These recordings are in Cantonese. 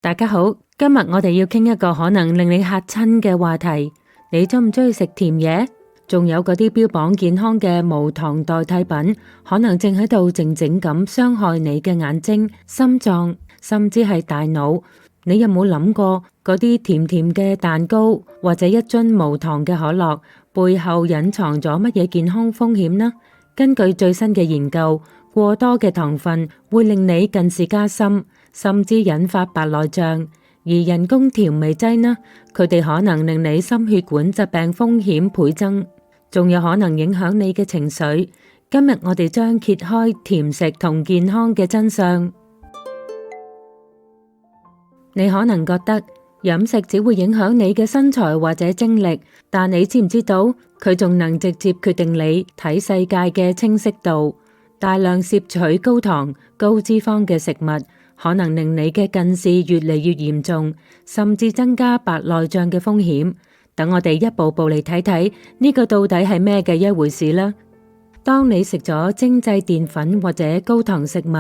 大家好，今日我哋要傾一個可能令你嚇親嘅話題。你中唔中意食甜嘢？仲有嗰啲標榜健康嘅無糖代替品，可能正喺度靜靜咁傷害你嘅眼睛、心臟，甚至係大腦。你有冇諗過嗰啲甜甜嘅蛋糕或者一樽無糖嘅可樂背後隱藏咗乜嘢健康風險呢？根據最新嘅研究，過多嘅糖分會令你近視加深，甚至引發白內障。而人工調味劑呢，佢哋可能令你心血管疾病風險倍增，仲有可能影響你嘅情緒。今日我哋將揭開甜食同健康嘅真相。你可能覺得飲食只會影響你嘅身材或者精力，但你知唔知道佢仲能直接決定你睇世界嘅清晰度？大量攝取高糖、高脂肪嘅食物，可能令你嘅近視越嚟越嚴重，甚至增加白內障嘅風險。等我哋一步步嚟睇睇呢個到底係咩嘅一回事啦。當你食咗精製澱粉或者高糖食物，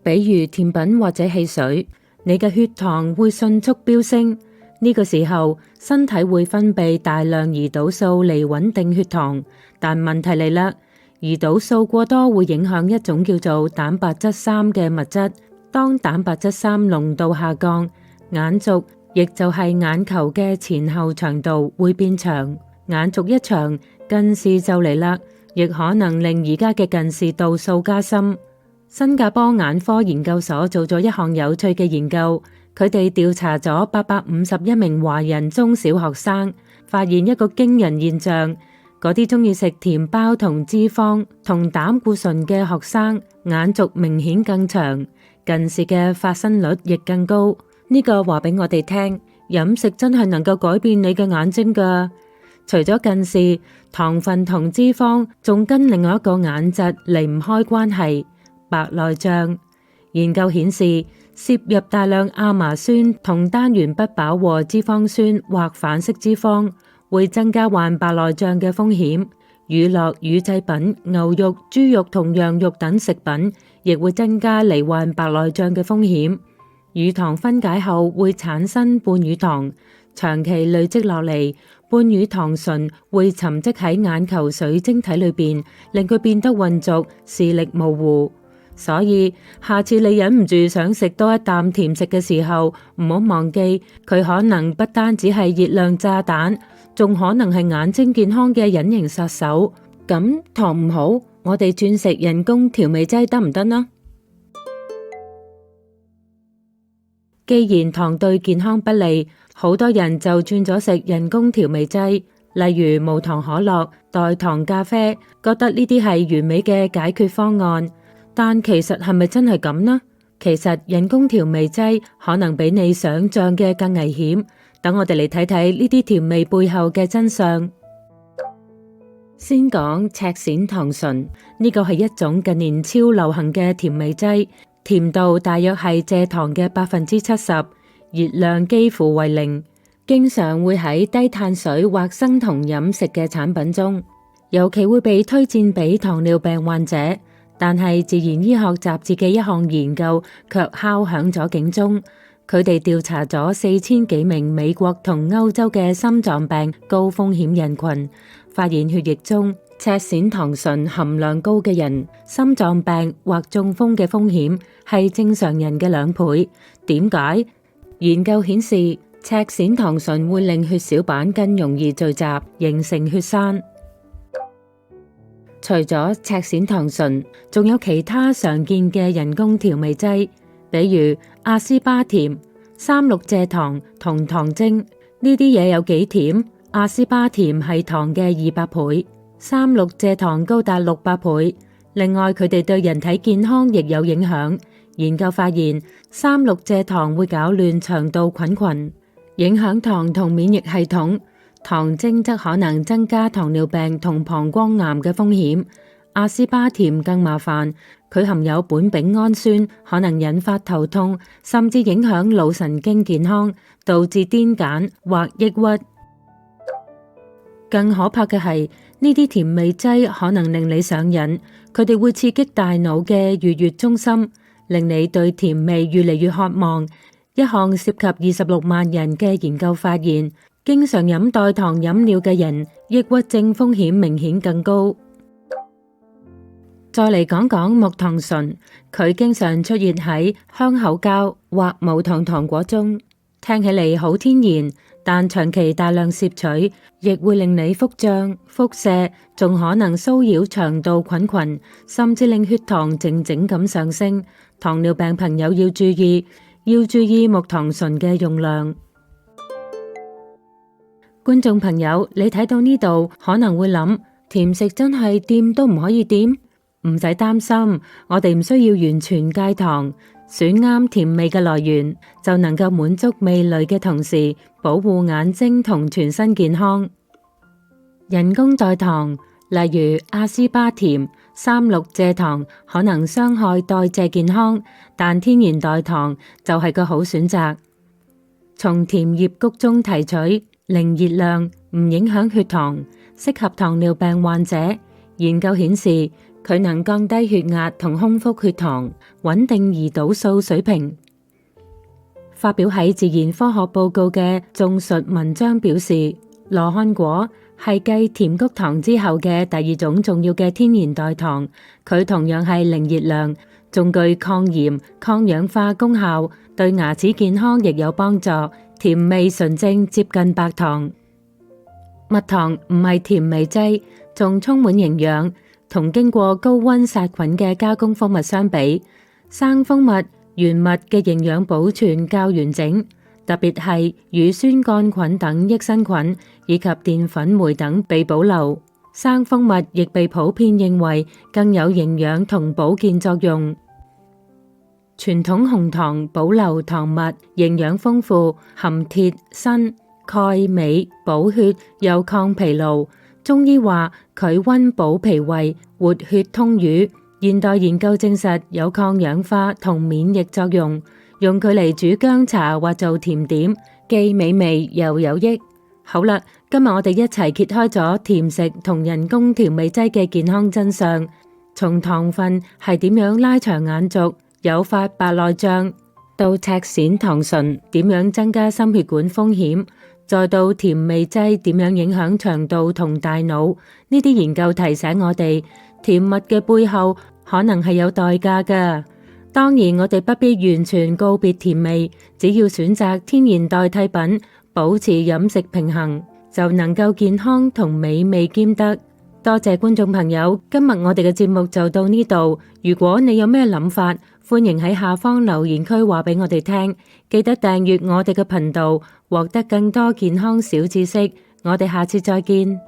比如甜品或者汽水，你嘅血糖會迅速飆升。呢個時候，身體會分泌大量胰島素嚟穩定血糖，但問題嚟啦，胰島素過多會影響一種叫做蛋白質3嘅物質。當蛋白質3濃度下降，眼軸亦就係眼球嘅前後長度會變長，眼軸一長，近視就嚟啦，亦可能令而家嘅近視度數加深。新加坡眼科研究所做咗一項有趣嘅研究，佢哋調查咗851名華人中小學生，發現一個驚人現象，嗰啲中意食甜包同脂肪同膽固醇嘅學生，眼軸明顯更長，近視嘅發生率亦更高。呢個話俾我哋聽，飲食真係能夠改變你嘅眼睛㗎。除咗近視，糖分同脂肪仲跟另外一個眼疾離唔開關係。白內障。研究顯示，攝入大量亞麻酸同單元不飽和脂肪酸或反式脂肪，會增加患白內障嘅風險。乳酪、乳製品、牛肉、豬肉同羊肉等食品，亦會增加罹患白內障嘅風險。乳糖分解後會產生半乳糖，長期累積落嚟，半乳糖醇會沉積喺眼球水晶體裏邊，令佢變得渾濁、視力模糊。所以下次你忍唔住想食多一啖甜食嘅時候，唔好忘記佢可能不單只係熱量炸彈，仲可能係眼睛健康嘅隱形殺手。咁糖唔好，我哋轉食人工調味劑得唔得呢？既然糖對健康不利，好多人就轉咗食人工調味劑，例如無糖可樂、代糖咖啡，覺得呢啲係完美嘅解決方案。但其實係咪真係咁呢？其實人工調味劑可能比你想象嘅更危險。等我哋嚟睇睇呢啲調味背後嘅真相。先講赤蘚糖醇，呢個係一種近年超流行嘅甜味劑，甜度大約係蔗糖嘅70%，熱量幾乎為0，經常會喺低碳水或生酮飲食嘅產品中，尤其會被推薦俾糖尿病患者。但係自然醫學雜誌嘅一項研究卻敲響咗警鐘，佢哋調查咗4000幾名美國同歐洲嘅心臟病高風險人群，發現血液中赤蘚糖醇含量高嘅人，心臟病或中風嘅風險係正常人嘅2倍。點解？研究顯示，赤蘚糖醇會令血小板更容易聚集，形成血栓。除咗赤蘚糖醇，仲有其他常見嘅人工調味劑，比如阿斯巴甜、3,6蔗糖同糖精。呢啲嘢有幾甜？阿斯巴甜係糖嘅200倍，3,6蔗糖高達600倍。另外，佢哋對人體健康亦有影響。研究發現，3,6蔗糖會攪亂腸道菌群，影響糖同免疫系統。糖精則可能增加糖尿病同膀胱癌嘅風險。阿斯巴甜更麻煩，佢含有苯丙胺酸，可能引發頭痛，甚至影響腦神經健康，導致癲癇或抑鬱。更可怕嘅係，呢啲甜味劑可能令你上癮，佢哋會刺激大腦嘅愉悅中心，令你對甜味越嚟越渴望。一項涉及26萬人嘅研究發現，經常飲代糖飲料嘅人，抑鬱症風險明顯更高。再嚟講講木糖醇，佢經常出現喺香口膠或無糖糖果中，聽起嚟好天然，但長期大量攝取，亦會令你腹脹、腹瀉，仲可能騷擾腸道菌群，甚至令血糖靜靜咁上升。糖尿病朋友要注意木糖醇嘅用量。觀眾朋友，你睇到呢度可能會諗，甜食真係掂都唔可以掂？唔使擔心，我哋唔需要完全戒糖，選啱甜味嘅來源，就能夠滿足味蕾嘅同時，保護眼睛同全身健康。人工代糖，例如阿斯巴甜、3,6蔗糖，可能傷害代謝健康，但天然代糖就係個好選擇。從甜葉菊中提取，零熱量，唔影響血糖，適合糖尿病患者。研究顯示，佢能降低血壓同空腹血糖，穩定胰島素水平。發表喺《自然科學報告》嘅綜述文章表示，羅漢果係繼甜菊糖之後嘅第二種重要嘅天然代糖，佢同樣係零熱量，仲具抗炎、抗氧化功效，對牙齒健康亦有幫助。甜味純正，接近白糖。蜜糖唔係甜味劑，仲充滿營養。同經過高溫殺菌嘅加工蜂蜜相比，生蜂蜜原蜜嘅營養保存較完整，特別係乳酸桿菌等益生菌以及澱粉酶等被保留。生蜂蜜亦被普遍認為更有營養同保健作用。傳統紅糖保留糖蜜營養豐富，含鐵、鋅、鈣、鎂，補血又抗疲勞。中醫話佢溫補脾胃、活血通瘀。現代研究證實有抗氧化同免疫作用，用佢嚟煮薑茶或做甜點，既美味又有益。好啦，今日我哋一齊揭開咗甜食同人工調味劑嘅健康真相，從糖分係點樣拉長眼軸、誘發白內障，到赤蘚糖醇點樣增加心血管風險，再到甜味劑點樣影響腸道同大腦。呢啲研究提醒我哋，甜蜜嘅背後可能係有代價㗎。當然，我哋不必完全告別甜味，只要選擇天然代替品，保持飲食平衡，就能夠健康同美味兼得。多謝觀眾朋友，今日我哋嘅節目就到呢度。如果你有咩諗法，歡迎喺下方留言區話俾我哋聽。記得訂閱我哋嘅頻道，獲得更多健康小知識。我哋下次再見。